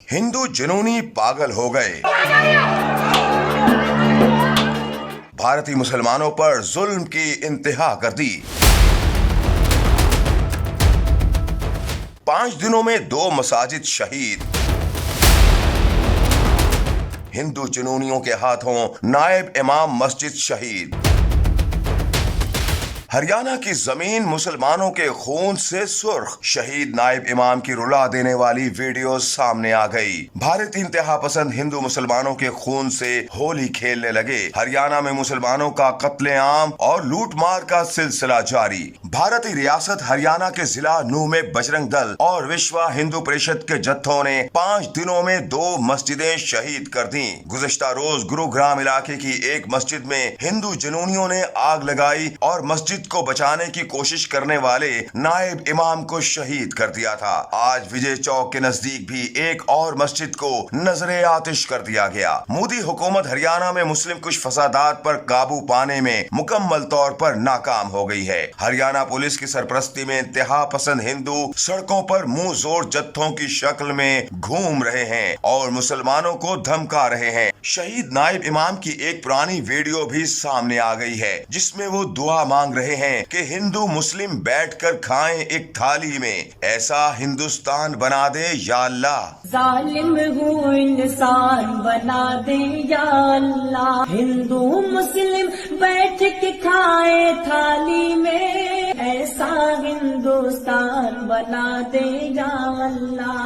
हिंदू जुनूनी पागल हो गए। भारतीय मुसलमानों पर जुल्म की इंतहा कर दी। 5 दिनों में 2 मसाजिद शहीद। हिंदू जुनूनियों के हाथों नायब इमाम मस्जिद शहीद। हरियाणा की जमीन मुसलमानों के खून से सुर्ख। शहीद नायब इमाम की रुला देने वाली वीडियो सामने आ गई। भारतीय इंतहा पसंद हिंदू मुसलमानों के खून से होली खेलने लगे। हरियाणा में मुसलमानों का कत्लेआम और लूटमार का सिलसिला जारी। भारतीय रियासत हरियाणा के जिला नूह में बजरंग दल और विश्व हिंदू परिषद के जत्थों ने 5 दिनों में 2 मस्जिदें शहीद कर दी। गुज़िश्ता रोज गुरुग्राम इलाके की एक मस्जिद में हिंदू जुनूनियों ने आग लगाई और मस्जिद को बचाने की कोशिश करने वाले नायब इमाम को शहीद कर दिया था। आज विजय चौक के नजदीक भी एक और मस्जिद को नजरे आतिश कर दिया गया। मोदी हुकूमत हरियाणा में मुस्लिम कुछ फसादात पर काबू पाने में मुकम्मल तौर पर नाकाम हो गई है। हरियाणा पुलिस की सरपरस्ती में इंतहा पसंद हिंदू सड़कों पर मुंह जोर जत्थों की शक्ल में घूम रहे हैं और मुसलमानों को धमका रहे हैं। शहीद नायब इमाम की एक पुरानी वीडियो भी सामने आ गई है, जिसमें वो दुआ मांग रहे हैं कि हिंदू मुस्लिम बैठकर खाएं एक थाली में। ऐसा हिंदुस्तान बना दे या अल्लाह। जालिम हूँ इंसान बना दे या अल्लाह। हिंदू मुस्लिम बैठ के खाए थाली में। ऐसा हिंदुस्तान बना दे या अल्लाह।